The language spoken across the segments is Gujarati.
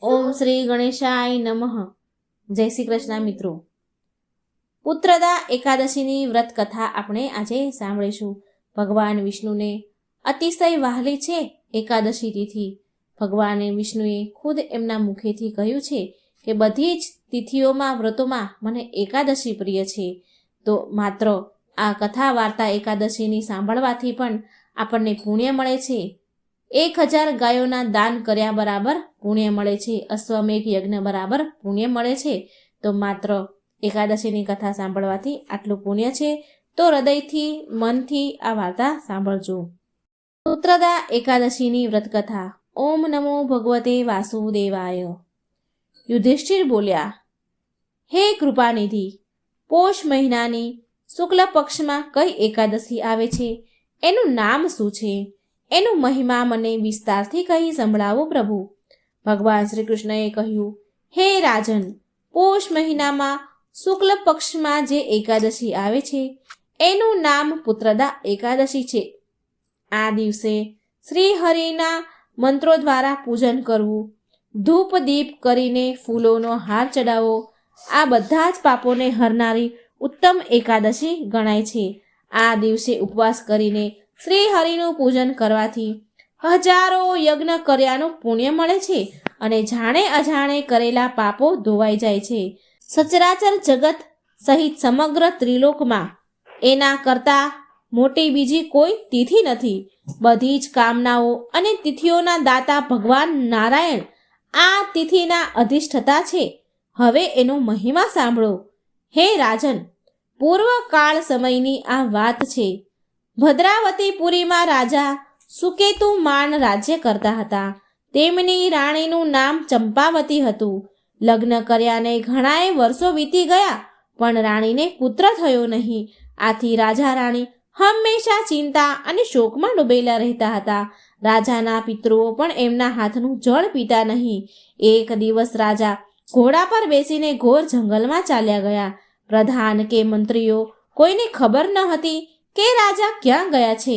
ઓમ શ્રી ગણેશાય નમઃ. જય શ્રી કૃષ્ણ મિત્રો. પુત્રદા એકાદશીની વ્રત કથા આપણે આજે સાંભળીશું. ભગવાન વિષ્ણુને અતિશય વહાલી છે એકાદશી તિથિ. ભગવાન વિષ્ણુએ ખુદ એમના મુખેથી કહ્યું છે કે બધી જ તિથિઓમાં વ્રતોમાં મને એકાદશી પ્રિય છે. તો માત્ર આ કથા વાર્તા એકાદશીની સાંભળવાથી પણ આપણને પુણ્ય મળે છે. 1000 ગાયોના દાન કર્યા બરાબર પુણ્ય મળે છે. અશ્વમેઘ યજ્ઞ બરાબર પુણ્ય મળે છે. તો માત્ર એકાદશીની કથા સાંભળવાથી આટલું પુણ્ય છે. તો હૃદયથી મનથી આ વાર્તા સાંભળજો. પુત્રદા એકાદશીની વ્રતકથા. ઓમ નમો ભગવતે વાસુદેવાય. યુધિષ્ઠિર બોલ્યા, હે કૃપાનિધિ, પોષ મહિનાની શુક્લ પક્ષમાં કઈ એકાદશી આવે છે? એનું નામ શું છે? એનું મહિમા મને વિસ્તારથી કહી સંભળાવો પ્રભુ. ભગવાન શ્રી કૃષ્ણએ કહ્યું, હે રાજન, પોષ મહિનામાં શુક્લ પક્ષમાં જે એકાદશી આવે છે એનું નામ પુત્રદા એકાદશી છે. આ દિવસે શ્રી હરિના મંત્રો દ્વારા પૂજન કરવું, ધૂપ દીપ કરીને ફૂલોનો હાર ચડાવવો, આ બધા જ પાપોને હરનારી ઉત્તમ એકાદશી ગણાય છે. આ દિવસે ઉપવાસ કરીને શ્રી હરિનું પૂજન કરવાથી હજારો યજ્ઞ કર્યાનું પુણ્ય મળે છે અને જાણે અજાણે કરેલા પાપો ધોવાઈ જાય છે. સચરાચર જગત સહિત સમગ્ર ત્રિલોકમાં એના કરતાં મોટી બીજી કોઈ તિથિ નથી. બધી જ કામનાઓ અને તિથિઓના દાતા ભગવાન નારાયણ આ તિથિના અધિષ્ઠતા છે. હવે એનો મહિમા સાંભળો. હે રાજન, પૂર્વકાળ સમયની આ વાત છે. ભદ્રાવતીપુરીમાં રાજા સુકેતુ માન રાજ્ય કરતા હતા. તેમની રાણીનું નામ ચંપાવતી હતું. લગ્ન કર્યાને ઘણાએ વર્ષો વીતી ગયા પણ રાણીને પુત્ર થયો નહીં. આથી રાજા રાણી હંમેશા ચિંતા અને શોકમાં ડૂબેલા રહેતા હતા. રાજાના પિતૃઓ પણ એમના હાથનું જળ પીતા નહીં. એક દિવસ રાજા ઘોડા પર બેસીને ઘોર જંગલમાં ચાલ્યા ગયા. પ્રધાન કે મંત્રીઓ કોઈને ખબર ન હતી કે રાજા ક્યાં ગયા છે.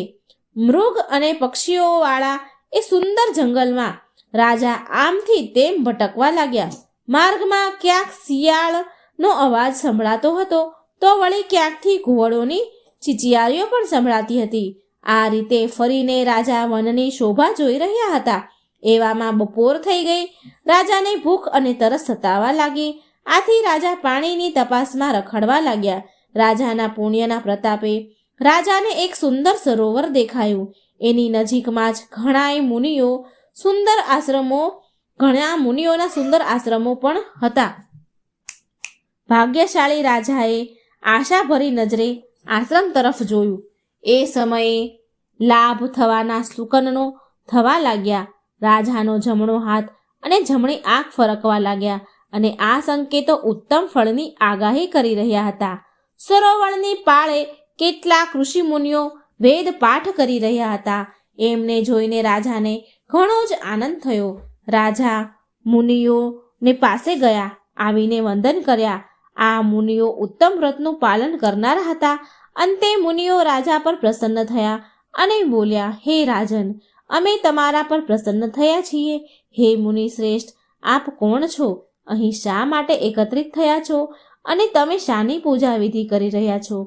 મૃગ અને પક્ષીઓવાળા એ સુંદર જંગલમાં રાજા આમથી તેમ ભટકવા લાગ્યા. માર્ગમાં ક્યાંક શિયાળનો અવાજ સંભળાતો હતો તો વળી ક્યાંકથી ઘુવડોની ચીચિયારીઓ પણ સંભળાતી હતી. આ રીતે ફરીને રાજા વનની શોભા જોઈ રહ્યા હતા. એવામાં બપોર થઈ ગઈ. રાજાને ભૂખ અને તરસ સતાવા લાગી. આથી રાજા પાણીની તપાસમાં રખડવા લાગ્યા. રાજાના પુણ્યના પ્રતાપે રાજાને એક સુંદર સરોવર દેખાયું. એની નજીકમાં જ ઘણા મુનિઓના સુંદર આશ્રમો પણ હતા. ભાગ્યશાળી રાજાએ આશાભરી નજરે આશ્રમ તરફ જોયું. એ સમયે લાભ થવાના સુકનનો થવા લાગ્યા. રાજાનો જમણો હાથ અને જમણી આંખ ફરકવા લાગ્યા અને આ સંકેતો ઉત્તમ ફળની આગાહી કરી રહ્યા હતા. સરોવરની પાળે કેટલાક ઋષિમુનિઓ વેદ પાઠ કરી રહ્યા હતા. એમને જોઈને રાજાને ઘણો જ આનંદ થયો. રાજા મુનિઓને પાસે ગયા, આવીને વંદન કર્યા. આ મુનિઓ ઉત્તમ વ્રતનું પાલન કરનારા હતા. અંતે મુનિઓ રાજા પર પ્રસન્ન થયા અને બોલ્યા, હે રાજન, અમે તમારા પર પ્રસન્ન થયા છીએ. હે મુનિ શ્રેષ્ઠ, આપ કોણ છો? અહીં શા માટે એકત્રિત થયા છો અને તમે શાની પૂજા વિધિ કરી રહ્યા છો?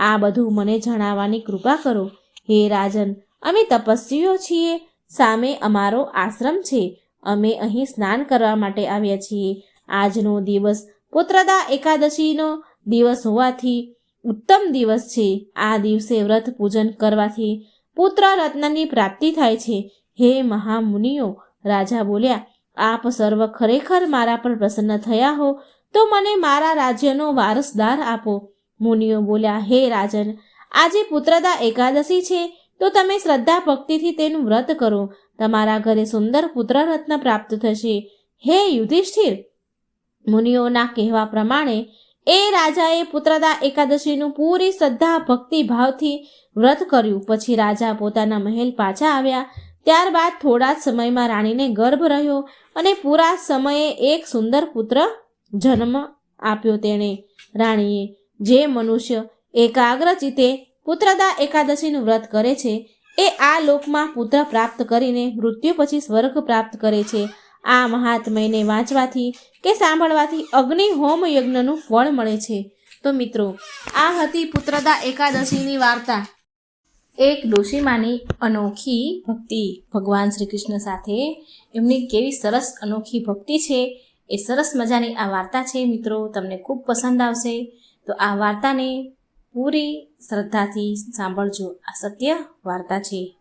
આ બધું મને જણાવવાની કૃપા કરો. હે રાજન, અમે તપસ્વીઓ છીએ. સામે અમારો આશ્રમ છે. અમે અહીં સ્નાન કરવા માટે આવ્યા છીએ. આજનો દિવસ પુત્રદા એકાદશીનો દિવસ હોવાથી ઉત્તમ દિવસ છે. આ દિવસે વ્રત પૂજન કરવાથી પુત્ર રત્નની પ્રાપ્તિ થાય છે. હે મહામુનિઓ, રાજા બોલ્યા, આપ સર્વ ખરેખર મારા પર પ્રસન્ન થયા હો તો મને મારા રાજ્યનો વારસદાર આપો. મુનિઓ બોલ્યા, હે રાજન, આજે પુત્રદા એકાદશી છે તો તમે શ્રદ્ધા ભક્તિથી તેનું વ્રત કરો. તમારા ઘરે સુંદર પુત્ર રત્ન પ્રાપ્ત થશે. હે યુધિષ્ઠિર, મુનિઓના કહેવા પ્રમાણે એ રાજાએ પુત્રદા એકાદશીનું પૂરી શ્રદ્ધા ભક્તિ ભાવથી વ્રત કર્યું. પછી રાજા પોતાના મહેલ પાછા આવ્યા. ત્યારબાદ થોડા જ સમયમાં રાણીને ગર્ભ રહ્યો અને પૂરા સમયે એક સુંદર પુત્ર જન્મ આપ્યો. તેણે રાણીએ જે મનુષ્ય એકાગ્ર ચિત્તે પુત્રદા એકાદશીનું વ્રત કરે છે એ આ લોકમાં પુત્ર પ્રાપ્ત કરીને મૃત્યુ પછી સ્વર્ગ પ્રાપ્ત કરે છે. આ મહાત્મયને વાંચવાથી કે સાંભળવાથી અગ્નિ હોમ યજ્ઞનું ફળ મળે છે. તો મિત્રો, આ હતી પુત્રદા એકાદશીની વાર્તા. એક ડોશીમાની અનોખી ભક્તિ ભગવાન શ્રી કૃષ્ણ સાથે. એમની કેવી સરસ અનોખી ભક્તિ છે, એ સરસ મજાની આ વાર્તા છે. મિત્રો, તમને ખૂબ પસંદ આવશે. તો આ વાર્તાને પૂરી શ્રદ્ધાથી સાંભળજો. આ સત્ય વાર્તા છે.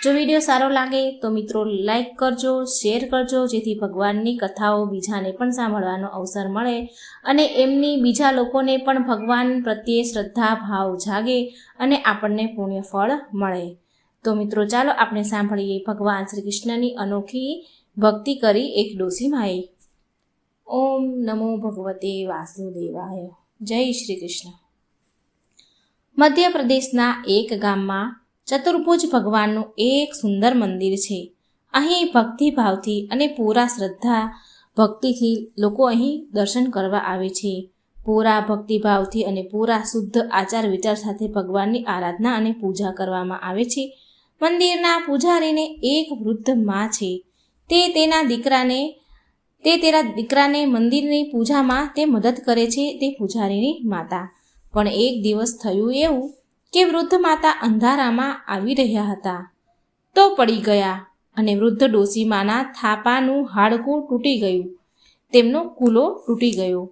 જો વિડીયો સારો લાગે તો મિત્રો લાઈક કરજો, શેર કરજો, જેથી ભગવાનની કથાઓ બીજાને પણ સાંભળવાનો અવસર મળે અને એમની બીજા લોકોને પણ ભગવાન પ્રત્યે શ્રદ્ધા ભાવ જાગે અને આપણને પુણ્ય ફળ મળે. તો મિત્રો, ચાલો આપણે સાંભળીએ ભગવાન શ્રી કૃષ્ણની અનોખી ભક્તિ કરી એક ડોશીમાએ. ઓમ નમો ભગવતે વાસુદેવાય. જય શ્રી કૃષ્ણ. મધ્યપ્રદેશના એક ગામમાં ચતુર્ભુજ ભગવાનનું એક સુંદર મંદિર છે. અહીં ભક્તિભાવથી અને પૂરા શ્રદ્ધા ભક્તિથી લોકો અહીં દર્શન કરવા આવે છે. પૂરા ભક્તિભાવથી અને પૂરા શુદ્ધ આચાર વિચાર સાથે ભગવાનની આરાધના અને પૂજા કરવામાં આવે છે. મંદિરના પૂજારીને એક વૃદ્ધ માં છે. તે તેના દીકરાને મંદિરની પૂજામાં તે મદદ કરે છે, તે પૂજારીની માતા. પણ એક દિવસ થયું એવું કે વૃદ્ધ માતા અંધારામાં આવી રહ્યા હતા તો પડી ગયા અને વૃદ્ધ ડોશીમાના થાપાનું હાડકું તૂટી ગયું. તેમનો કૂલો તૂટી ગયો.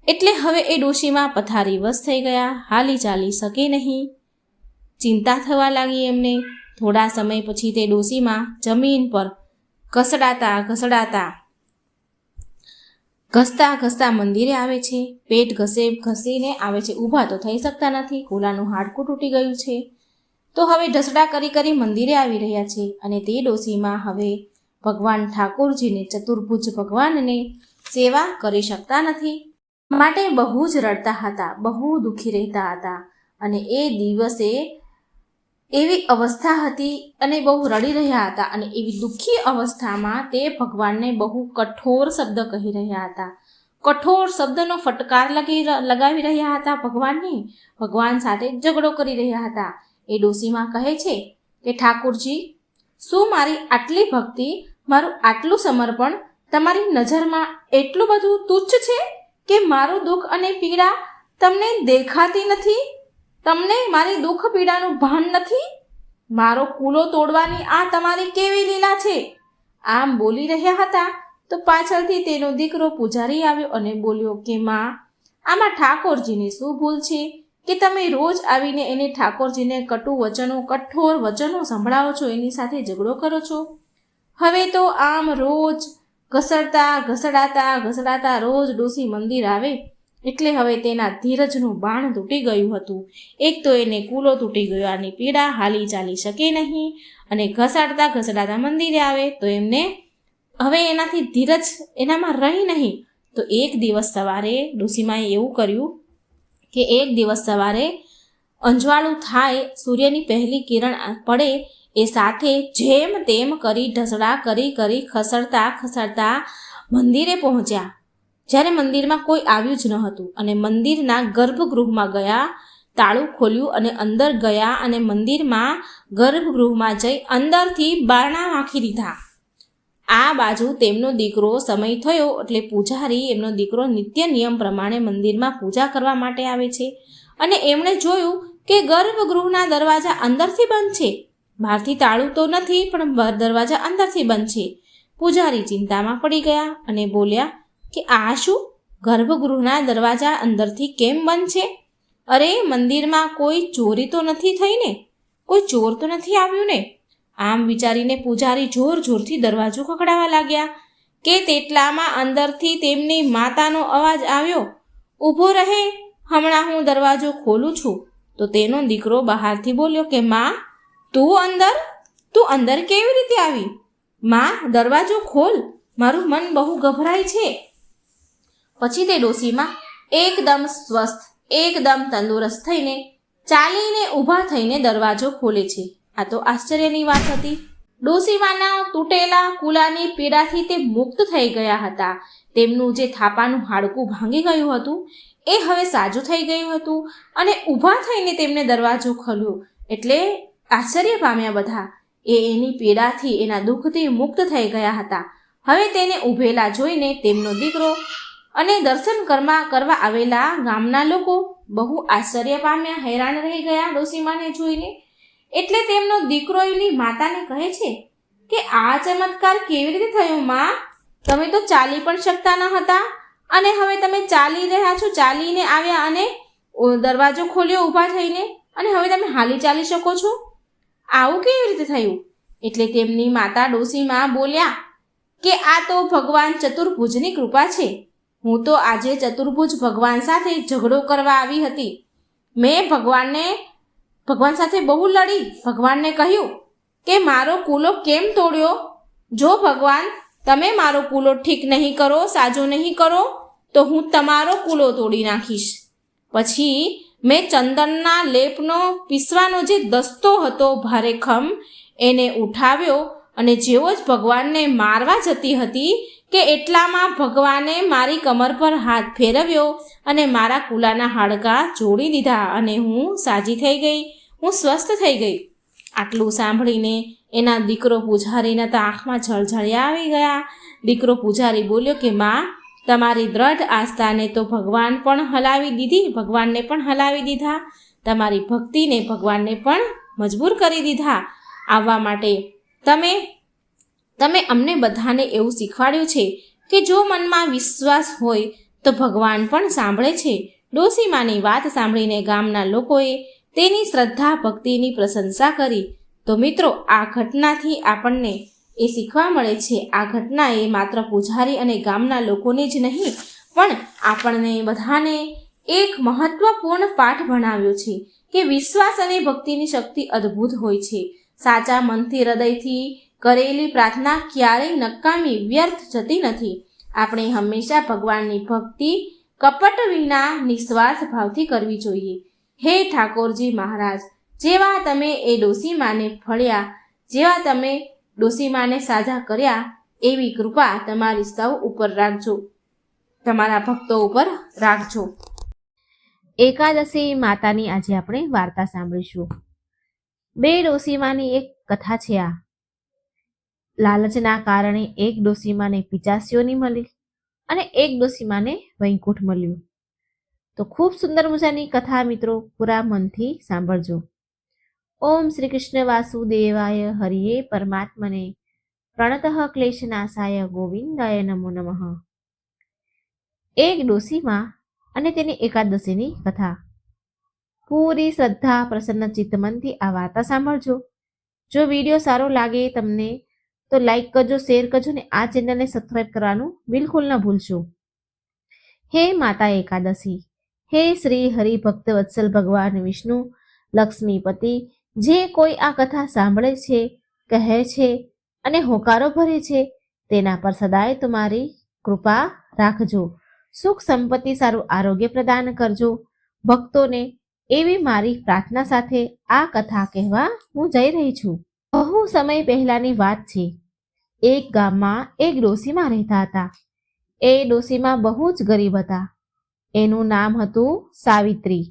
એટલે હવે એ ડોશીમા પથારીવશ થઈ ગયા, હાલી ચાલી શકે નહીં. ચિંતા થવા લાગી એમને. થોડા સમય પછી તે ડોશીમા જમીન પર ઘસતા મંદિરે આવે છે. પેટ ઘસીને આવે છે. ઊભા તો થઈ શકતા નથી, કૂલાનું હાડકું તૂટી ગયું છે. તો હવે ઢસડા કરી મંદિરે આવી રહ્યા છે અને તે ડોશીમા હવે ભગવાન ઠાકોરજીને, ચતુર્ભુજ ભગવાનને સેવા કરી શકતા નથી. માટે બહુ જ રડતા હતા, બહુ દુઃખી રહેતા હતા. અને એ દિવસે એવી અવસ્થા હતી અને બહુ રડી રહ્યા હતા અને એવી દુઃખી અવસ્થામાં તે ભગવાનને બહુ કઠોર શબ્દ કહી રહ્યા હતા. કઠોર શબ્દનો ફટકાર લગાવી રહ્યા હતા ભગવાનને. ભગવાન સાથે ઝઘડો કરી રહ્યા હતા. એ ડોશીમા કહે છે કે ઠાકોરજી, શું મારી આટલી ભક્તિ, મારું આટલું સમર્પણ તમારી નજરમાં એટલું બધું તુચ્છ છે કે મારું દુઃખ અને પીડા તમને દેખાતી નથી? તમને મારી દુઃખ પીડાનું ભાન નથી? મારો કૂલો તોડવાની આ તમારી કેવી લીલા છે? આમ બોલી રહ્યા હતા તો પાછળથી તેનો દીકરો પૂજારી આવ્યો અને બોલ્યો કે માં, આમાં ઠાકોરજીની શું ભૂલ છે કે તમે રોજ આવીને એને ઠાકોરજીને કઠોર વચનો સંભળાવો છો, એની સાથે ઝઘડો કરો છો? હવે તો આમ રોજ ઘસડાતા રોજ ડોશી મંદિર આવે એટલે હવે તેના ધીરજનું બાણ તૂટી ગયું હતું. એક તો એને કૂલો તૂટી ગયો, આની પીડા, હાલી ચાલી શકે નહીં અને ઘસડાતા મંદિરે આવે તો એમને હવે એનાથી ધીરજ એનામાં રહી નહીં. તો એક દિવસ સવારે ડોશીમાએ એવું કર્યું કે એક દિવસ સવારે અંજવાળું થાય, સૂર્યની પહેલી કિરણ પડે એ સાથે જેમ તેમ કરી ઢસડા કરી ખસડતા મંદિરે પહોંચ્યા. જ્યારે મંદિરમાં કોઈ આવ્યું જ ન હતું અને મંદિરના ગર્ભગૃહમાં ગયા, તાળું ખોલ્યું અને અંદર ગયા અને મંદિરમાં ગર્ભગૃહમાં જઈ અંદરથી બારણા વાંખી દીધા. આ બાજુ તેમનો દીકરો, સમય થયો એટલે પૂજારી, એમનો દીકરો નિત્ય નિયમ પ્રમાણે મંદિરમાં પૂજા કરવા માટે આવે છે અને એમણે જોયું કે ગર્ભગૃહના દરવાજા અંદરથી બંધ છે. બહારથી તાળું તો નથી પણ દરવાજા અંદરથી બંધ છે. પૂજારી ચિંતામાં પડી ગયા અને બોલ્યા કે આ શું? ગર્ભગૃહના દરવાજા અંદરથી કેમ બંધ છે? અરે, મંદિરમાં કોઈ ચોરી તો નથી થઈ ને? કોઈ ચોર તો નથી આવ્યું ને? આમ વિચારીને પૂજારી જોરથી દરવાજો ખખડાવવા લાગ્યા કે તેટલામાં અંદરથી તેમની માતાનો અવાજ આવ્યો, ઊભો રહે, હમણાં હું દરવાજો ખોલું છું. તો તેનો દીકરો બહારથી બોલ્યો કે માં, તું અંદર કેવી રીતે આવી? માં, દરવાજો ખોલ, મારું મન બહુ ગભરાય છે. પછી તે ડોશીમાં એકદમ સ્વસ્થ, એકદમ તંદુરસ્ત થઈને ચાલીને ઊભા થઈને દરવાજો ખોલે છે. આ તો આશ્ચર્યની વાત હતી. ડોશીમાના તૂટેલા કૂલાની પીડાથી તે મુક્ત થઈ ગયા હતા. તેમનું જે થાપાનું હાડકું ભાંગી ગયું હતું એ હવે સાજું થઈ ગયું હતું અને ઊભા થઈને તેમને દરવાજો ખોલ્યો એટલે આશ્ચર્ય પામ્યા બધા એ એની પીડાથી, એના દુઃખથી મુક્ત થઈ ગયા હતા. હવે તેને ઊભેલા જોઈને તેમનો દીકરો અને દર્શન કરવા આવેલા ગામના લોકો બહુ આશ્ચર્ય પામ્યા, હેરાન રહી ગયા ડોસીમાને જોઈને. એટલે તેમનો દીકરો એની માતાને કહે છે કે આ ચમત્કાર કેવી રીતે થયો માં? તમે તો ચાલી પણ શકતા ન હતા અને હવે તમે ચાલી રહ્યા છો, ચાલીને આવ્યા અને દરવાજો ખોલ્યો ઊભા થઈને, અને હવે તમે હાલી ચાલી શકો છો. આવું કેવી રીતે થયું? એટલે તેમની માતા ડોસીમાં બોલ્યા કે આ તો ભગવાન ચતુર્ભુજની કૃપા છે. હું તો આજે ચતુર્ભુજ ભગવાન સાથે ઝઘડો કરવા આવી હતી. મેં ભગવાન સાથે બહુ લડી. ભગવાનને કહ્યું કે મારો કૂલો કેમ તોડ્યો? જો ભગવાન તમે મારો કૂલો ઠીક નહીં કરો, સાજો નહીં કરો, તો હું તમારો કૂલો તોડી નાખીશ. પછી મેં ચંદનના લેપનો પીસવાનો જે દસ્તો હતો ભારેખમ, એને ઉઠાવ્યો અને જેવો જ ભગવાનને મારવા જતી હતી કે એટલામાં ભગવાને મારી કમર પર હાથ ફેરવ્યો અને મારા કૂલાના હાડકાં જોડી દીધા અને હું સાજી થઈ ગઈ, હું સ્વસ્થ થઈ ગઈ. આટલું સાંભળીને એના દીકરો પૂજારીના તો આંખમાં જળજળિયા આવી ગયા. દીકરો પૂજારી બોલ્યો કે માં, તમારી દ્રઢ આસ્થાને તો ભગવાન પણ હલાવી દીધી, ભગવાનને પણ હલાવી દીધા. તમારી ભક્તિને ભગવાનને પણ મજબૂર કરી દીધા આવવા માટે. તમે અમને બધાને એવું શીખવાડ્યું છે કે જો મનમાં વિશ્વાસ હોય તો ભગવાન પણ સાંભળે છે. ડોસીમાની વાત સાંભળીને ગામના લોકોએ તેની શ્રદ્ધા ભક્તિની પ્રશંસા કરી. તો મિત્રો, આ ઘટનાથી આપણને એ શીખવા મળે છે. આ ઘટના એ માત્ર પૂજારી અને ગામના લોકોને જ નહીં, પણ આપણને બધાને એક મહત્વપૂર્ણ પાઠ ભણાવ્યો છે કે વિશ્વાસ અને ભક્તિની શક્તિ અદ્ભુત હોય છે. સાચા મનથી, હૃદયથી કરેલી પ્રાર્થના ક્યારેય નકામી, વ્યર્થ જતી નથી. આપણે હંમેશા ભગવાનની ભક્તિ કપટ વિના નિસ્વાર્થ ભાવથી કરવી જોઈએ. હે ઠાકોરજી મહારાજ, જેવા તમે એ ડોસીમાને ફળ્યા, જેવા તમે ડોસીમાને સાજા કર્યા, એવી કૃપા તમારી સૌ ઉપર રાખજો, તમારા ભક્તો ઉપર રાખજો. એકાદશી માતાની આજે આપણે વાર્તા સાંભળીશું. બે ડોસીમાની એક કથા છે આ. લાલચના કારણે એક ડોસીમાને પિચાસીઓની મળી અને એક ડોસીમાને વૈકુંઠ મળ્યું. તો ખૂબ સુંદર મજાની કથા મિત્રો, પૂરા મનથી સાંભળજો. ઓમ શ્રી કૃષ્ણ વાસુદેવાય હરિયે પરમાત્મને પ્રણતઃ ક્લેશનાશાય ગોવિંદાય નમો નમઃ. એક ડોસીમા અને તેની એકાદશીની કથા. પૂરી શ્રદ્ધા, પ્રસન્ન ચિત્તમનથી આ વાર્તા સાંભળજો. જો વિડીયો સારો લાગે તમને તો લાઈક કરજો, શેર કરજો ને આ ચેનલને સબસ્ક્રાઈબ કરવાનું બિલકુલ ન ભૂલશો. હે માતા એકાદશી, હે શ્રી હરિભક્ત વત્સલ ભગવાન વિષ્ણુ લક્ષ્મીપતિ, જે કોઈ આ કથા સાંભળે છે, કહે છે અને હોકારો ભરે છે, તેના પર સદાય તમારી કૃપા રાખજો. સુખ સંપત્તિ, સારું આરોગ્ય પ્રદાન કરજો. ભક્તોને એવી મારી પ્રાર્થના સાથે આ કથા કહેવા હું જઈ રહી છું. બહુ સમય પહેલાની વાત છે. એક ગામમાં એક ડોસીમા રહેતા હતા. એ ડોસીમા બહુ જ ગરીબ હતા. એનું નામ હતું સાવિત્રી.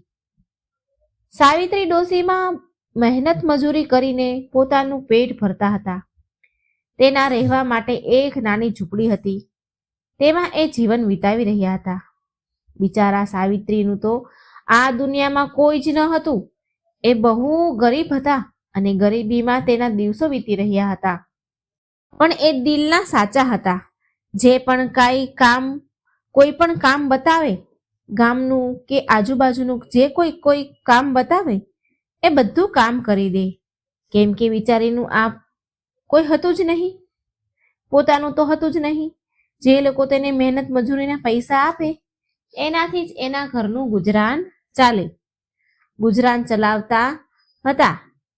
સાવિત્રી ડોસીમા મહેનત મજૂરી કરીને પોતાનું પેટ ભરતા હતા. તેના રહેવા માટે એક નાની ઝૂંપડી હતી. તેમાં એ જીવન વિતાવી રહ્યા હતા. બિચારા સાવિત્રીનું તો આ દુનિયામાં કોઈ જ ન હતું. એ બહુ ગરીબ હતા અને ગરીબીમાં તેના દિવસો વીતી રહ્યા હતા. પણ એ દિલના સાચા હતા. જે પણ કોઈ પણ કામ બતાવે, ગામનું કે આજુબાજુનું જે કોઈ કામ બતાવે એ બધું કામ કરી દે. કેમ કે વિચારીનું આ કોઈ હતું જ નહીં, પોતાનું તો હતું જ નહીં. જે લોકો તેને મહેનત મજૂરીના પૈસા આપે એનાથી જ એના ઘરનું ગુજરાન ચાલે. ગુજરાન ચલાવતા હતા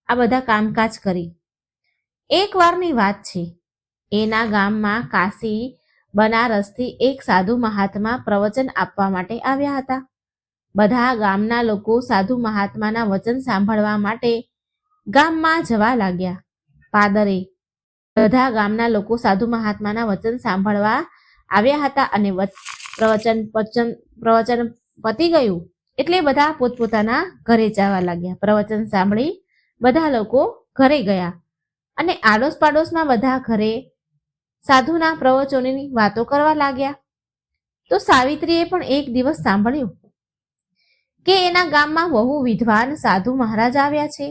આ બધા કામકાજ કરી. એક વારની વાત છે. એના ગામમાં કાશી બનારસથી એક સાધુ મહાત્મા પ્રવચન આપવા માટે આવ્યા હતા. બધા ગામના લોકો સાધુ મહાત્માના વચન સાંભળવા માટે ગામમાં જવા લાગ્યા. પાદરે બધા ગામના લોકો સાધુ મહાત્માના વચન સાંભળવા આવ્યા હતા અને પ્રવચન પતી ગયું એટલે બધા પોતપોતાના ઘરે જવા લાગ્યા. પ્રવચન સાંભળી બધા લોકો ઘરે ગયા. અને આડોશ પાડોશમાં બધા ઘરે સાધુના પ્રવચનોની વાતો કરવા લાગ્યા. તો સાવિત્રીએ પણ એક દિવસ સાંભળ્યું કે એના ગામમાં બહુ વિદ્વાન સાધુ મહારાજ આવ્યા છે,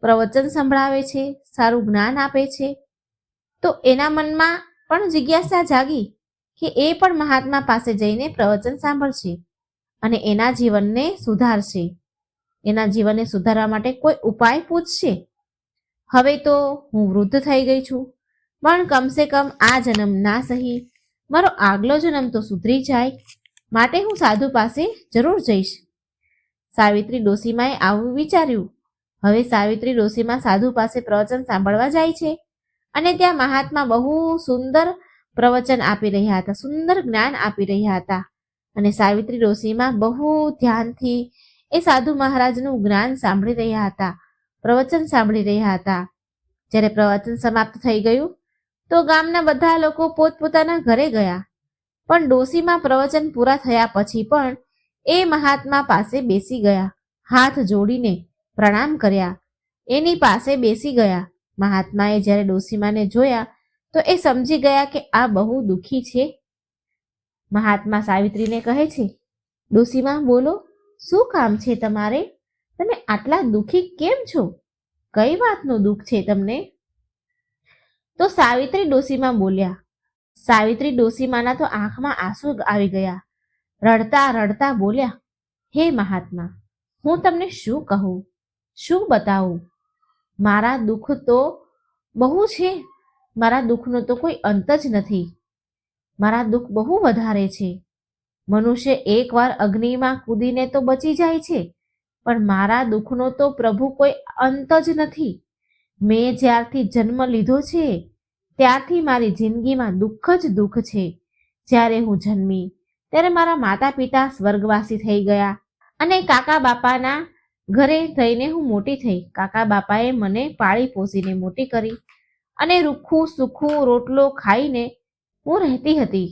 પ્રવચન સંભળાવે છે, સારું જ્ઞાન આપે છે. તો એના મનમાં પણ જિજ્ઞાસા જાગી કે એ પણ મહાત્મા પાસે જઈને પ્રવચન સાંભળશે અને એના જીવનને સુધારશે, એના જીવનને સુધારવા માટે કોઈ ઉપાય પૂછશે. હવે તો હું વૃદ્ધ થઈ ગઈ છું, પણ કમસે કમ આ જન્મ ના સહી, મારો આગલો જન્મ તો સુધરી જાય, માટે હું સાધુ પાસે જરૂર જઈશ. સાવિત્રી ડોશીમાએ આવું વિચાર્યું. હવે સાવિત્રી ડોશીમા સાધુ પાસે પ્રવચન સાંભળવા જાય છે અને ત્યાં મહાત્મા બહુ સુંદર પ્રવચન આપી રહ્યા હતા, સુંદર જ્ઞાન આપી રહ્યા હતા અને સાવિત્રી ડોશીમા બહુ ધ્યાનથી એ સાધુ મહારાજનું જ્ઞાન સાંભળી રહ્યા હતા, પ્રવચન સાંભળી રહ્યા હતા. જ્યારે પ્રવચન સમાપ્ત થઈ ગયું તો ગામના બધા લોકો પોતપોતાના ઘરે ગયા, પણ ડોશીમા પ્રવચન પૂરા થયા પછી પણ એ મહાત્મા પાસે બેસી ગયા, હાથ જોડીને પ્રણામ કર્યા, એની પાસે બેસી ગયા. મહાત્માએ જ્યારે ડોશીમાને જોયા તો એ સમજી ગયા કે આ બહુ દુઃખી છે. મહાત્મા સાવિત્રીને કહે છે, ડોશીમા બોલો, શું કામ છે તમારે? તમે આટલા દુઃખી કેમ છો? કઈ વાતનું દુઃખ છે તમને? તો સાવિત્રી ડોશીમા બોલ્યા. સાવિત્રી ડોશીમાના તો આંખમાં આંસુ આવી ગયા. રડતા રડતા બોલ્યા, હે મહાત્મા, હું તમને શું કહું, શું બતાવું? મારા દુઃખ તો બહુ છે, મારા દુઃખનો તો કોઈ અંત જ નથી. મારા દુઃખ બહુ વધારે છે. મનુષ્ય એકવાર અગ્નિમાં કૂદીને તો બચી જાય છે, પણ મારા દુઃખનો તો પ્રભુ કોઈ અંત જ નથી. મેં જ્યારથી જન્મ લીધો છે ત્યારથી મારી જિંદગીમાં દુઃખ જ દુઃખ છે. જ્યારે હું જન્મી ત્યારે મારા માતા પિતા સ્વર્ગવાસી થઈ ગયા અને કાકા બાપાના ઘરે થઈને હું મોટી થઈ. કાકા બાપાએ મને પાળી પોસીને મોટી કરી અને રૂખું સૂખું રોટલો ખાઈને હું રહેતી હતી.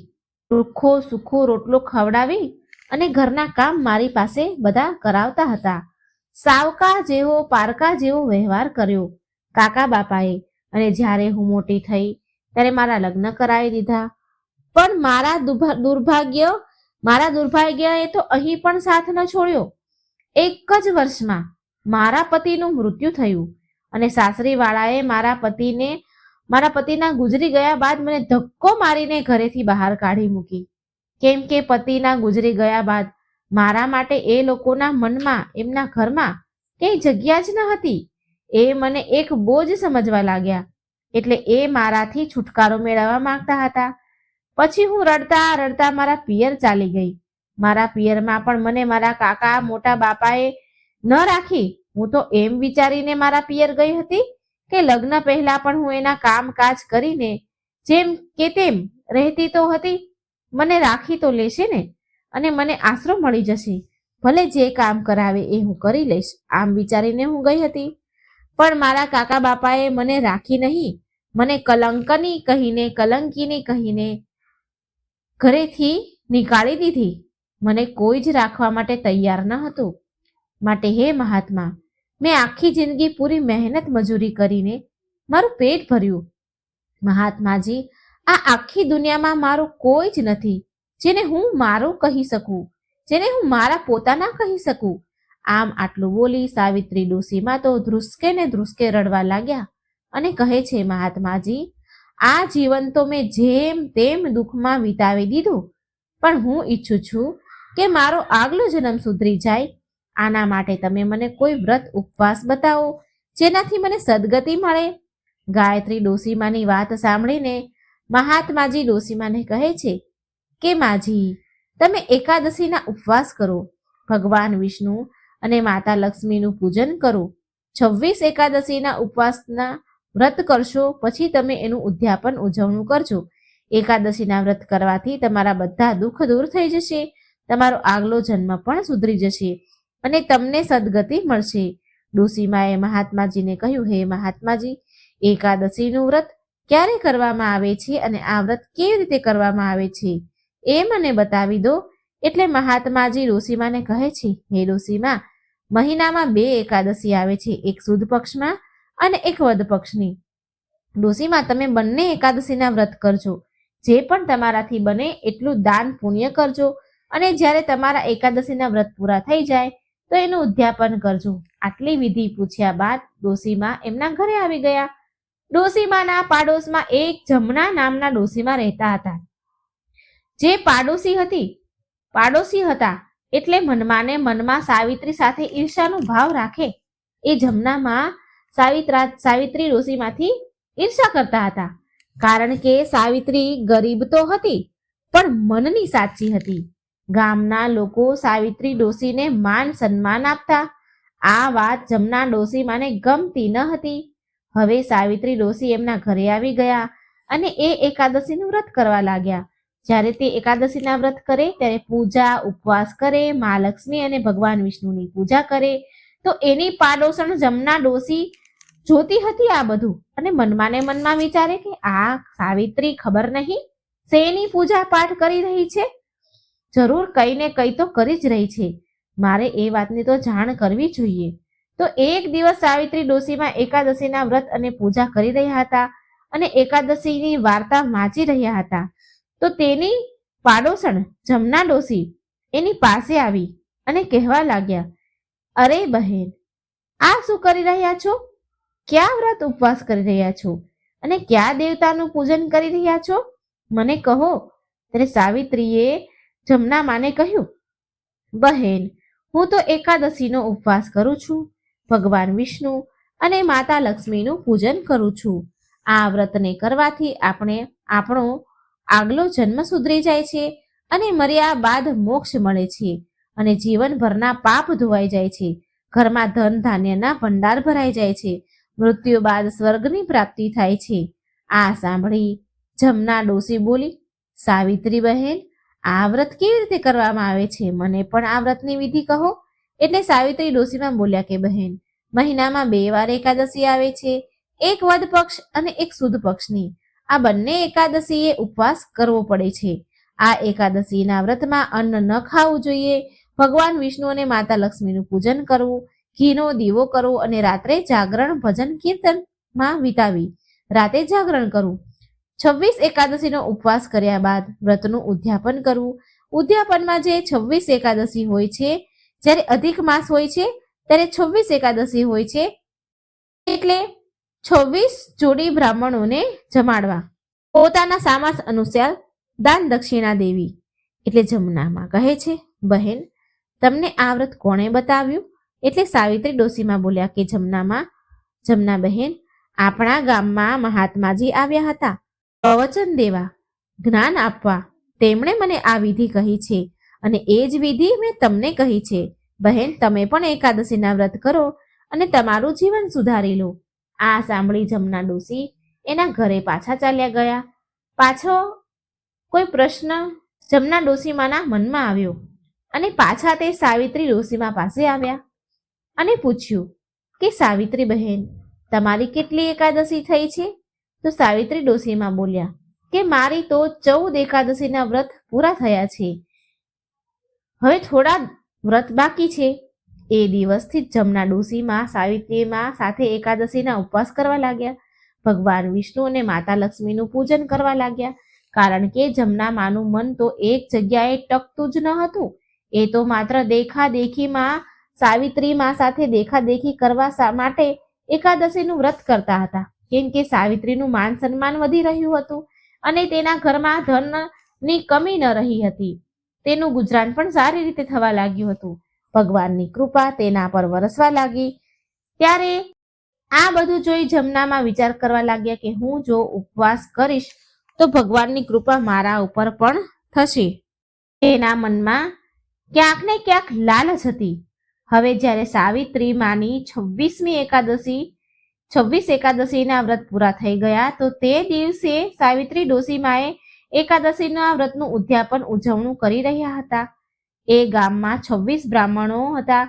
રૂખો સૂખો રોટલો ખવડાવી અને ઘરના કામ મારી પાસે બધા કરાવતા હતા. સાવકા જેવો પારકા જેવો વ્યવહાર કર્યો કાકા બાપાએ. અને જ્યારે હું મોટી થઈ ત્યારે મારા લગ્ન કરાવી દીધા. પણ મારા દુર્ભાગ્યએ તો અહીં પણ સાથ ન છોડ્યો. એક જ વર્ષમાં મારા પતિનું મૃત્યુ થયું અને સાસરીવાળાએ મારા પતિના ગુજરી ગયા બાદ મને ધક્કો મારીને ઘરેથી બહાર કાઢી મૂકી. કેમ કે પતિના ગુજરી ગયા બાદ મારા માટે એ લોકોના મનમાં, એમના ઘરમાં કઈ જગ્યા જ ન હતી. એ મને એક બોજ સમજવા લાગ્યા. એટલે એ મારાથી છુટકારો મેળવવા માંગતા હતા. પછી હું રડતા રડતા મારા પિયર ચાલી ગઈ. મારા પિયરમાં પણ મને મારા કાકા મોટા બાપાએ ન રાખી. હું તો એમ વિચારીને મારા પિયર ગઈ હતી કે લગ્ન પહેલા પણ હું એના કામકાજ કરીને જેમ કે તેમ રહેતી તો હતી, મને રાખી તો લેશે ને અને મને આશરો મળી જશે. ભલે જે કામ કરાવે એ હું કરી લઈશ, આમ વિચારીને હું ગઈ હતી. પણ મારા કાકા બાપાએ મને રાખી નહીં, મને કલંકીની કહીને ઘરેથી નીકાળી દીધી. મને કોઈ જ રાખવા માટે તૈયાર ન હતું. માટે હે મહાત્મા, મેં આખી જિંદગી પૂરી મહેનત મજૂરી કરીને મારું પેટ ભર્યું. મહાત્માજી, આ આખી દુનિયામાં મારું કોઈ જ નથી જેને હું મારું કહી શકું, જેને હું મારા પોતાના કહી શકું. આમ આટલું બોલી સાવિત્રી ડોશીમા તો ધ્રુસકે ને ધ્રુસકે રડવા લાગ્યા અને કહે છે, મહાત્માજી, આ જીવન તો મેં જેમ તેમ દુઃખમાં વિતાવી દીધું, પણ હું ઈચ્છું છું કે મારો આગલો જન્મ સુધરી જાય. આના માટે તમે મને કોઈ વ્રત ઉપવાસ બતાવો જેનાથી મને સદગતિ મળે. ગાયત્રી ડોશીમાની વાત સાંભળીને મહાત્માજી ડોશીમાને કહે છે કે માજી, તમે એકાદશીના ઉપવાસ કરો, ભગવાન વિષ્ણુ અને માતા લક્ષ્મીનું પૂજન કરો. 26 એકાદશીના ઉપવાસના વ્રત કરશો પછી તમે એનું ઉદ્યાપન ઉજવણું કરજો. એકાદશીના વ્રત કરવાથી તમારા બધા દુઃખ દૂર થઈ જશે, તમારો આગલો જન્મ પણ સુધરી જશે અને તમને સદગતિ મળશે. ડોશીમાએ મહાત્માજીને કહ્યું, હે મહાત્માજી, એકાદશીનું વ્રત ક્યારે કરવામાં આવે છે અને આ વ્રત કેવી રીતે કરવામાં આવે છે એ મને બતાવી દો. એટલે મહાત્માજી ડોશીમાને કહે છે, હે ડોશીમા, મહિનામાં 2 એકાદશી આવે છે, એક સુદ પક્ષમાં અને એક વદ પક્ષની. ડોશીમાં તમે બંને એકાદશીના વ્રત કરજો, જે પણ તમારાથી બને એટલું દાન પુણ્ય કરજો, અને જ્યારે તમારા એકાદશીના વ્રત પૂરા થઈ જાય તો એનું ઉદ્યાપન કરજો. આટલી વિધિ પૂછ્યા બાદ ડોશીમાં એમના ઘરે આવી ગયા. ડોશીમાના પાડોશમાં એક જમના નામના ડોશીમાં રહેતા હતા. જે પાડોશી હતા એટલે મનમાં ને મનમાં સાવિત્રી સાથે ઈર્ષાનો ભાવ રાખે. એ જમનામાં સાવિત્રી ડોશીમાંથી ઈર્ષા કરતા હતા, કારણ કે સાવિત્રી ગરીબ તો હતી પણ મનની સાચી હતી. ગામના લોકો સાવિત્રી ડોશીને માન સન્માન આપતા. આ વાત જમના ડોશીમાને ગમતી ન હતી. હવે સાવિત્રી ડોશી એમના ઘરે આવી ગયા અને એ એકાદશીનું વ્રત કરવા લાગ્યા. જ્યારે તે એકાદશીના વ્રત કરે ત્યારે પૂજા ઉપવાસ કરે, મહાલક્ષ્મી અને ભગવાન વિષ્ણુની પૂજા કરે. તો એની પાડોશણ જમના ડોશી જોતી હતી આ બધું, અને મનમાં ને મનમાં વિચારે કે આ સાવિત્રી ખબર નહીં શેની પૂજા પાઠ કરી રહી છે, જરૂર કઈ ને કઈ તો કરી જ રહી છે, મારે એ વાતની તો જાણ કરવી જોઈએ. તો એક દિવસ સાવિત્રી ડોશીમાં એકાદશીના વ્રત અને પૂજા કરી રહ્યા હતા અને એકાદશીની વાર્તા વાંચી રહ્યા હતા. તો તેની પાડોશણ જમના ડોશી એની પાસે આવી અને કહેવા લાગ્યા, અરે બહેન, આ શું કરી રહ્યા છો? ક્યાં વ્રત ઉપવાસ કરી રહ્યા છો અને ક્યાં દેવતાનું પૂજન કરી રહ્યા છો? મને કહો. ત્યારે સાવિત્રીએ જમના માને કહ્યું, બહેન, હું તો એકાદશીનો ઉપવાસ કરું છું, ભગવાન વિષ્ણુ અને માતા લક્ષ્મીનું પૂજન કરું છું. આ વ્રતને કરવાથી આપણો આગલો જન્મ સુધરી જાય છે અને મર્યા બાદ મોક્ષ મળે છે અને જીવનભરના પાપ ધોવાઈ જાય છે. ઘરમાં ધન ધાન્યના ભંડાર ભરાઈ જાય છે. મૃત્યુ બાદ સ્વર્ગની પ્રાપ્તિ થાય છે. આ સાંભળી જમના ડોશી બોલી, સાવિત્રી બહેન, આ વ્રત કેવી રીતે કરવામાં આવે છે? મને પણ આ વ્રતની વિધિ કહો. એટલે સાવિત્રી ડોશીમાં બોલ્યા કે બહેન, મહિનામાં 2 વાર એકાદશી આવે છે, એક વદ પક્ષ અને એક સુદ પક્ષની. આ બંને એકાદશીએ ઉપવાસ કરવો પડે છે. આ એકાદશીના વ્રતમાં અન્ન ન ખાવું જોઈએ. ભગવાન વિષ્ણુ અને માતા લક્ષ્મીનું પૂજન કરવું, ઘીનો દીવો કરવો અને રાત્રે જાગરણ ભજન કીર્તનમાં વિતાવી રાતે જાગરણ કરવું. 26 એકાદશીનો ઉપવાસ કર્યા બાદ વ્રતનું ઉદ્યાપન કરવું. ઉદ્યાપનમાં જે 26 એકાદશી હોય છે, જ્યારે અધિક માસ હોય છે ત્યારે 26 એકાદશી હોય છે, એટલે 26 જોડી બ્રાહ્મણોને જમાડવા, પોતાના સામર્થ્ય અનુસાર દાન દક્ષિણા દેવી. એટલે જમનામાં કહે છે, બહેન, તમને આ વ્રત કોણે બતાવ્યું? એટલે સાવિત્રી ડોશીમાં બોલ્યા કે જમના બહેન, આપણા ગામમાં મહાત્માજી આવ્યા હતા પ્રવચન દેવા, જ્ઞાન આપવા. તેમણે મને આ વિધિ કહી છે અને એ જ વિધિ મેં તમને કહી છે. બહેન, તમે પણ એકાદશીના વ્રત કરો અને તમારું જીવન સુધારી લો. આ સાંભળી જમના ડોશી એના ઘરે પાછા ચાલ્યા ગયા. પાછો કોઈ પ્રશ્ન જમના ડોશીમાના મનમાં આવ્યો અને પાછા તે સાવિત્રી ડોશીમા પાસે આવ્યા અને પૂછ્યું કે સાવિત્રી બહેન, તમારી કેટલી એકાદશી થઈ છે? તો સાવિત્રી ડોશીમા બોલ્યા કે મારી તો 14 એકાદશીના વ્રત પૂરા થયા છે, હવે થોડા વ્રત બાકી છે. એ દિવસથી જ જમના ડોશીમા સાવિત્રીમાં સાથે એકાદશીના ઉપવાસ કરવા લાગ્યા. ભગવાન વિષ્ણુ અને માતા લક્ષ્મીનું પૂજન કરવા લાગ્યા, કારણ કે જમના માનું મન તો એક જગ્યાએ ટકતું જ ન હતું. એ તો માત્ર દેખાદેખીમાં સાવિત્રીમાં સાથે દેખાદેખી કરવા માટે એકાદશીનું વ્રત કરતા હતા, કેમ કે સાવિત્રીનું માન સન્માન વધી રહ્યું હતું અને તેના ઘરમાં ધનની કમી ન રહી હતી. તેનું ગુજરાન પણ સારી રીતે થવા લાગ્યું હતું. ભગવાનની કૃપા તેના પર વરસવા લાગી. ત્યારે આ બધું જોઈ જમનામાં વિચાર કરવા લાગ્યા કે હું જો ઉપવાસ કરીશ તો ભગવાનની કૃપા મારા ઉપર પણ થશે. એના મનમાં ક્યાંક ને ક્યાંક લાલચ હતી. હવે જ્યારે સાવિત્રી માની 26 એકાદશીના વ્રત પૂરા થઈ ગયા તો તે દિવસે સાવિત્રી ડોશીમાએ એકાદશીના વ્રતનું ઉદ્યાપન ઉજવણું કરી રહ્યા હતા. એ ગામમાં 26 બ્રાહ્મણો હતા.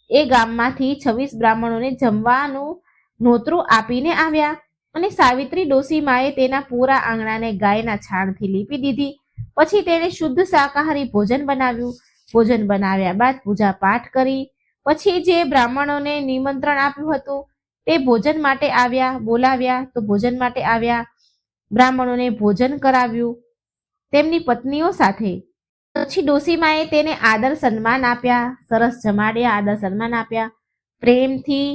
એ ગામમાંથી 26 બ્રાહ્મણોને જમવાનું નોતરું આપીને આવ્યા અને સાવિત્રી ડોશીમાએ તેના પૂરા આંગણાને ગાયના છાણથી લીપી દીધી. પછી તેને શુદ્ધ શાકાહારી ભોજન બનાવ્યું. ભોજન બનાવ્યા બાદ પૂજા પાઠ કરી. પછી જે બ્રાહ્મણોને નિમંત્રણ આપ્યું હતું તે ભોજન માટે આવ્યા, બોલાવ્યા તો ભોજન માટે આવ્યા, બ્રાહ્મણોને ભોજન કરાવ્યું તેમની પત્નીઓ સાથે. પછી ડોસીમાએ તેને આદર સન્માન આપ્યા, સરસ જમાડ્યા, આદર સન્માન આપ્યા, પ્રેમથી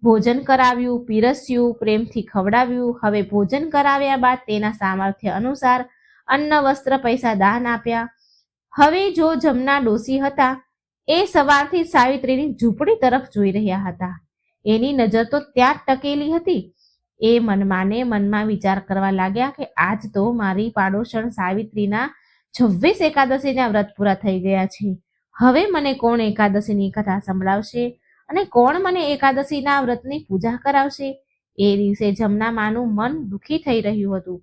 ભોજન કરાવ્યું, પીરસ્યું, પ્રેમથી ખવડાવ્યું. હવે ભોજન કરાવ્યા બાદ તેના સામર્થ્ય અનુસાર અન્ન, વસ્ત્ર, પૈસા દાન આપ્યા. હવે જો જમના ડોસી હતા એ સવારથી સાવિત્રીની ઝૂંપડી તરફ જોઈ રહ્યા હતા. એની નજર તો ત્યાં જ ટકેલી હતી. એ મનમાં વિચાર કરવા લાગ્યા કે આજ તો મારી પાડોશણ સાવિત્રીના 26 એકાદશીના વ્રત પૂરા થઈ ગયા છે. હવે મને કોણ એકાદશીની કથા સંભળાવશે અને કોણ મને એકાદશીના વ્રતની પૂજા કરાવશે? એ દિવસે જમના માનું મન દુઃખી થઈ રહ્યું હતું.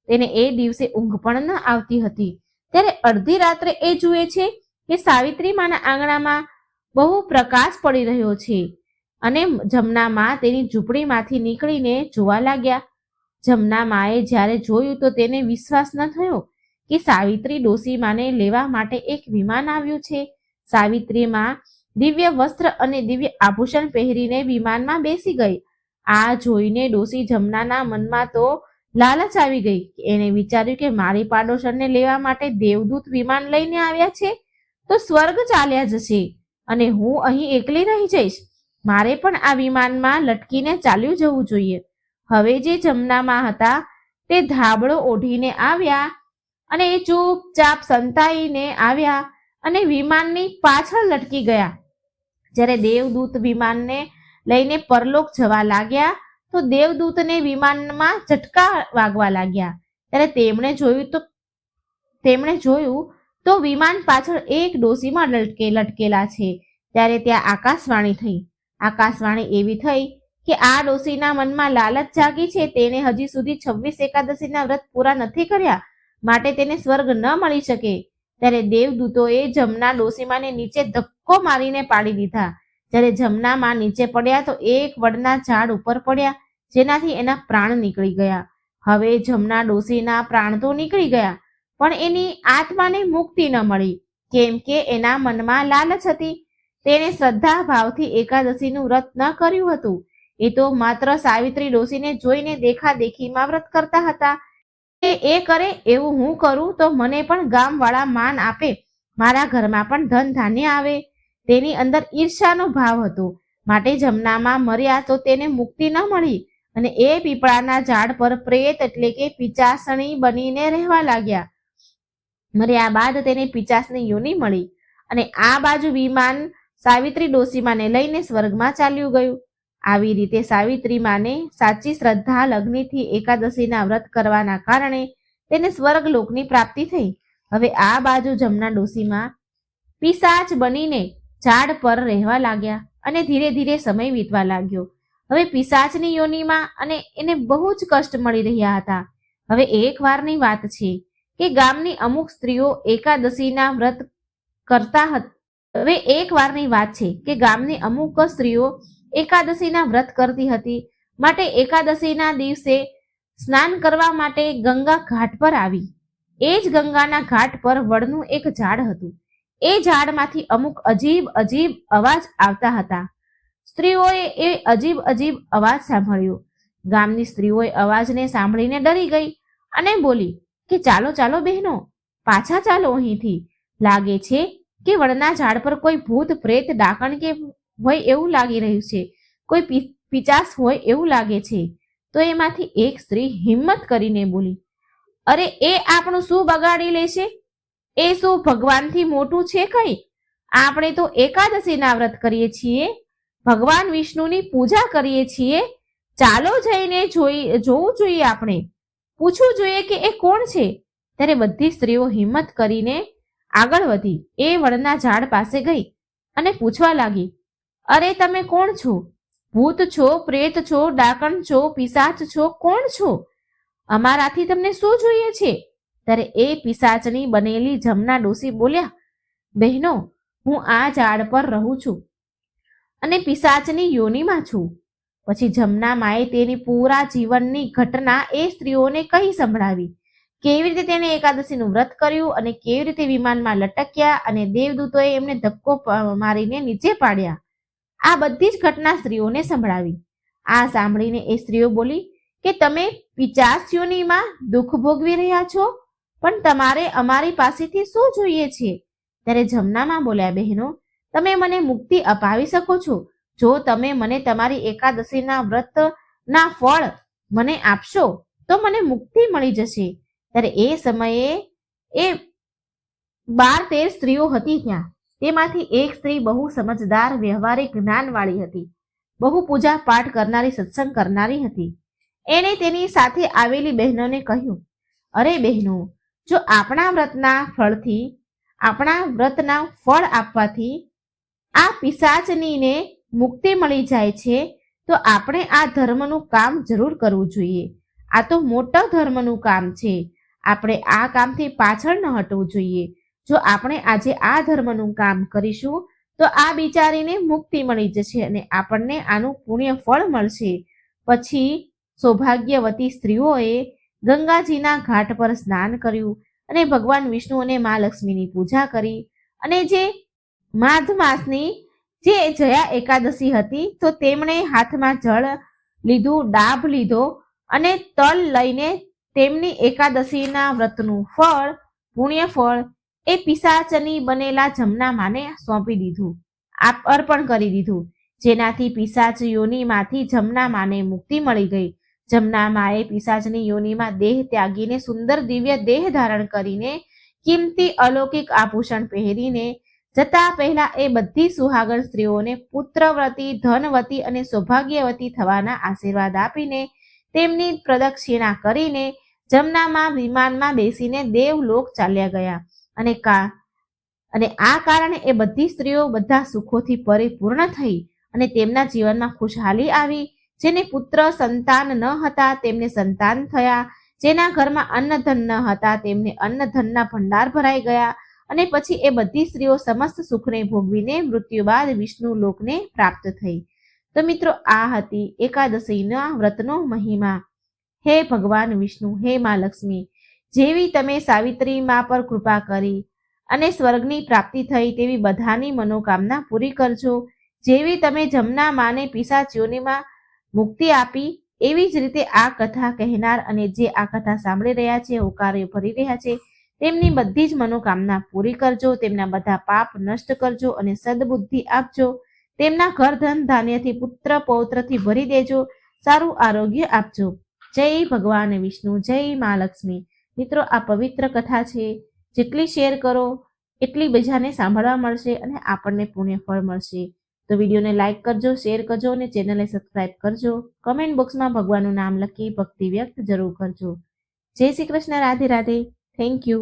તેને એ દિવસે ઊંઘ પણ ન આવતી હતી. ત્યારે અડધી રાત્રે એ જુએ છે કે સાવિત્રી માના આંગણામાં બહુ પ્રકાશ પડી રહ્યો છે અને જમના મા તેની ઝૂંપડીમાંથી નીકળીને જોવા લાગ્યા. જમના માએ જ્યારે જોયું તો તેને વિશ્વાસ ન થયો કે સાવિત્રી ડોસી માને લેવા માટે એક વિમાન આવ્યું છે. સાવિત્રી માં દિવ્ય વસ્ત્ર અને દિવ્ય આભૂષણ પહેરીને વિમાનમાં બેસી ગઈ. આ જોઈને ડોસી જમનાના મનમાં તો લાલચ આવી ગઈ. એને વિચાર્યું કે મારી પાડોશણને લેવા માટે દેવદૂત વિમાન લઈને આવ્યા છે તો સ્વર્ગ ચાલ્યા જશે અને હું અહીં એકલી રહી જઈશ. મારે પણ આ વિમાનમાં લટકીને ચાલ્યું જવું જોઈએ. હવે જે જમનામાં હતા તે ધાબળો ઓઢીને આવ્યા અને એ ચૂપચાપ સંતાઈને આવ્યા અને વિમાનની પાછળ લટકી ગયા. જ્યારે દેવદૂત વિમાનને લઈને પરલોક જવા લાગ્યા તો દેવદૂતને વિમાનમાં ઝટકા વાગવા લાગ્યા. ત્યારે તેમણે જોયું તો વિમાન પાછળ એક ડોસીમાં લટકેલા છે. ત્યારે ત્યાં આકાશવાણી થઈ. આકાશવાણી એવી થઈ કે આ ડોસીના મનમાં લાલચ જાગી છે. તેને હજી સુધી 26 એકાદશીના વ્રત પૂરા નથી કર્યા, માટે તેને સ્વર્ગ ન મળી શકે. ત્યારે દેવદૂતોએ જમના ડોસીમાને નીચે ધક્કો મારીને પાડી દીધા. જ્યારે જમના માં નીચે પડ્યા તો એક વડના ઝાડ ઉપર પડ્યા, જેનાથી એના પ્રાણ નીકળી ગયા. હવે જમના ડોસીના પ્રાણ તો નીકળી ગયા પણ એની આત્માને મુક્તિ ન મળી, કેમ કે એના મનમાં લાલચ હતી. તેને શ્રદ્ધા ભાવથી એકાદશીનું વ્રત ન કર્યું હતું. એ તો માત્ર સાવિત્રી ડોસીને જોઈને દેખાદેખીમાં વ્રત કરતા હતા. એ કરે એવું હું કરું તો મને પણ ગામવાળા માન આપે, મારા ઘરમાં પણ ધન ધાન્ય આવે. તેની અંદર ઈર્ષાનો ભાવ હતો, માટે જમનામાં મર્યા તો તેને મુક્તિ ન મળી અને એ પીપળાના ઝાડ પર પ્રેત એટલે કે પિચાસણી બનીને રહેવા લાગ્યા. મર્યા બાદ તેને પિચાસની યોની મળી અને આ બાજુ વિમાન સાવિત્રી ડોસીમાને લઈને સ્વર્ગમાં ચાલ્યું ગયું. આવી રીતે સાવિત્રી માને સાચી શ્રદ્ધા લગ્નથી એકાદશીના વ્રત કરવાના કારણે તેને સ્વર્ગલોકની પ્રાપ્તિ થઈ. હવે આ બાજુ જમના ડોસીમાં પિશાચ બનીને ઝાડ પર રહેવા લાગ્યા અને ધીરે ધીરે સમય વીતવા લાગ્યો. હવે પિશાચની યોનિમાં અને એને બહુ જ કષ્ટ મળી રહ્યા હતા. હવે એક વારની વાત છે કે ગામની અમુક સ્ત્રીઓ એકાદશીના વ્રત કરતા હતા. હવે એક વારની વાત છે કે ગામની અમુક સ્ત્રીઓ એકાદશીના વ્રત કરતી હતી, માટે એકાદશીના દિવસે સ્નાન કરવા માટે ગંગા ઘાટ પર આવી. એ જ ગંગાના ઘાટ પર વડનું એક ઝાડ હતું. એ ઝાડમાંથી અમુક અજીબ અજીબ અવાજ આવતા હતા. સ્ત્રીઓએ એ અજીબ અજીબ અવાજ સાંભળ્યો. ગામની સ્ત્રીઓએ અવાજને સાંભળીને ડરી ગઈ અને બોલી કે ચાલો ચાલો બહેનો, પાછા ચાલો અહીંથી. લાગે છે કે વડના ઝાડ પર કોઈ ભૂત પ્રેત ડાકણ કે હોય એવું લાગી રહ્યું છે, કોઈ પિચાસ હોય એવું લાગે છે. તો એમાંથી એક સ્ત્રી હિંમત કરીને બોલી, અરે એ આપણું શું બગાડી લેશે? એ શું ભગવાનથી મોટું છે કઈ? આપણે તો એકાદશીના વ્રત કરીએ છીએ, ભગવાન વિષ્ણુની પૂજા કરીએ છીએ. ચાલો જઈને જોવું જોઈએ, આપણે પૂછવું જોઈએ કે એ કોણ છે. ત્યારે બધી સ્ત્રીઓ હિંમત કરીને આગળ વધી એ વડના ઝાડ પાસે ગઈ અને પૂછવા લાગી, અરે તમે કોણ છો? ભૂત છો, પ્રેત છો, ડાકણ છો, પિશાચ છો, કોણ છો? અમારાથી તમને શું જોઈએ છે? ત્યારે એ પિશાચની બનેલી જમના ડોસી બોલ્યા, બહેનો, હું આ ઝાડ પર રહું છું અને પિશાચની યોનિમાં છું. પછી જમના માએ તેની પૂરા જીવનની ઘટના એ સ્ત્રીઓને કહી સંભળાવી. કેવી રીતે તેને એકાદશીનું વ્રત કર્યું અને કેવી રીતે વિમાનમાં લટક્યા અને દેવદૂતોએ એમને ધક્કો મારીને નીચે પાડ્યા. આ બધી જ ઘટના સ્ત્રીઓને સંભળાવી. આ સાંભળીને એ સ્ત્રીઓ બોલી કે તમે પિચાચ યોનિમાં દુઃખ ભોગવી રહ્યા છો, પણ તમારે અમારી પાસેથી શું જોઈએ છે? ત્યારે જમનામાં બોલ્યા, બહેનો, તમે મને મુક્તિ અપાવી શકો છો જો તમે મને તમારી એકાદશીના વ્રતના ફળ મને આપશો તો મને મુક્તિ મળી જશે. ત્યારે એ સમયે એ 12-13 સ્ત્રીઓ હતી ત્યાં. તેમાંથી એક સ્ત્રી બહુ સમજદાર, વ્યવહારિક, જ્ઞાનવાળી હતી. બહુ પૂજા પાઠ કરનારી, સત્સંગ કરનારી હતી. એણે તેની સાથે આવેલી બહેનોને કહ્યું, અરે બહેનો, જો આપણા વ્રતના ફળ આપવાથી આ પિશાચનીને મુક્તિ મળી જાય છે તો આપણે આ ધર્મનું કામ જરૂર કરવું જોઈએ. આ તો મોટા ધર્મનું કામ છે. આપણે આ કામથી પાછળ ન હટવું જોઈએ. જો આપણે આજે આ ધર્મનું કામ કરીશું તો આ બિચારીને મુક્તિ મળી જશે અને આપણને આનું પુણ્ય ફળ મળશે. પછી સૌભાગ્યવતી સ્ત્રીઓએ ગંગાજીના ઘાટ પર સ્નાન કર્યું અને ભગવાન વિષ્ણુ અને મા લક્ષ્મીની પૂજા કરી. અને જે માઘ માસની જે જયા એકાદશી હતી તો તેમણે હાથમાં જળ લીધું, ડાભ લીધો અને તલ લઈને તેમની એકાદશીના વ્રતનું ફળ, પુણ્ય ફળ એ પિશાચની બનેલા જમનામાને સોંપી દીધું, અર્પણ કરી દીધું, જેનાથી પિશાચ યોનિમાંથી જમનામાને મુક્તિ મળી ગઈ. જમનામાએ પિશાચની યોનિમાં દેહ ત્યાગીને સુંદર દિવ્ય દેહ ધારણ કરીને કિંમતી અલૌકિક આભૂષણ પહેરીને જતા પહેલા એ બધી સુહાગણ સ્ત્રીઓને પુત્રવતી, ધનવતી અને સૌભાગ્યવતી થવાના આશીર્વાદ આપીને તેમની પ્રદક્ષિણા કરીને જમનામાં વિમાનમાં બેસીને દેવલોક ચાલ્યા ગયા. અને આ કારણે એ બધી સ્ત્રીઓ બધા સુખોથી પરિપૂર્ણ થઈ અને તેમના જીવનમાં ખુશહાલી આવી. જેને પુત્ર સંતાન ન હતા તેમને સંતાન થયા, જેના ઘરમાં અન્નધન ન હતા તેમને અન્નધનના ભંડાર ભરાઈ ગયા. અને પછી એ બધી સ્ત્રીઓ સમસ્ત સુખને ભોગવીને મૃત્યુ બાદ વિષ્ણુ લોકને પ્રાપ્ત થઈ. તો મિત્રો, આ હતી એકાદશીના વ્રતનો મહિમા. હે ભગવાન વિષ્ણુ, હે મા લક્ષ્મી, જેવી તમે સાવિત્રી મા પર કૃપા કરી અને સ્વર્ગની પ્રાપ્તિ થઈ તેવી બધાની મનોકામના પૂરી કરજો. જેવી તમે જમના માને પિશાચ યોનિમાં મુક્તિ આપી એવી જ રીતે આ કથા કહેનાર અને જે આ કથા સાંભળી રહ્યા છે, હોકારો ભરી રહ્યા છે, તેમની બધી જ મનોકામના પૂરી કરજો. તેમના બધા પાપ નષ્ટ કરજો અને સદબુદ્ધિ આપજો. તેમના ઘર ધન ધાન્યથી, પુત્ર પૌત્રથી ભરી દેજો. સારું આરોગ્ય આપજો. જય ભગવાન વિષ્ણુ, જય મા લક્ષ્મી. મિત્રો, આ પવિત્ર કથા છે. જેટલી શેર કરો એટલી બીજાને સાંભળવા મળશે અને આપણને પુણ્ય ફળ મળશે. તો વિડીયોને લાઈક કરજો, શેર કરજો અને ચેનલને સબસ્ક્રાઈબ કરજો. કમેન્ટ બોક્સમાં ભગવાનનું નામ લખી ભક્તિ વ્યક્ત જરૂર કરજો. જય શ્રી કૃષ્ણ. રાધે રાધે. Thank you.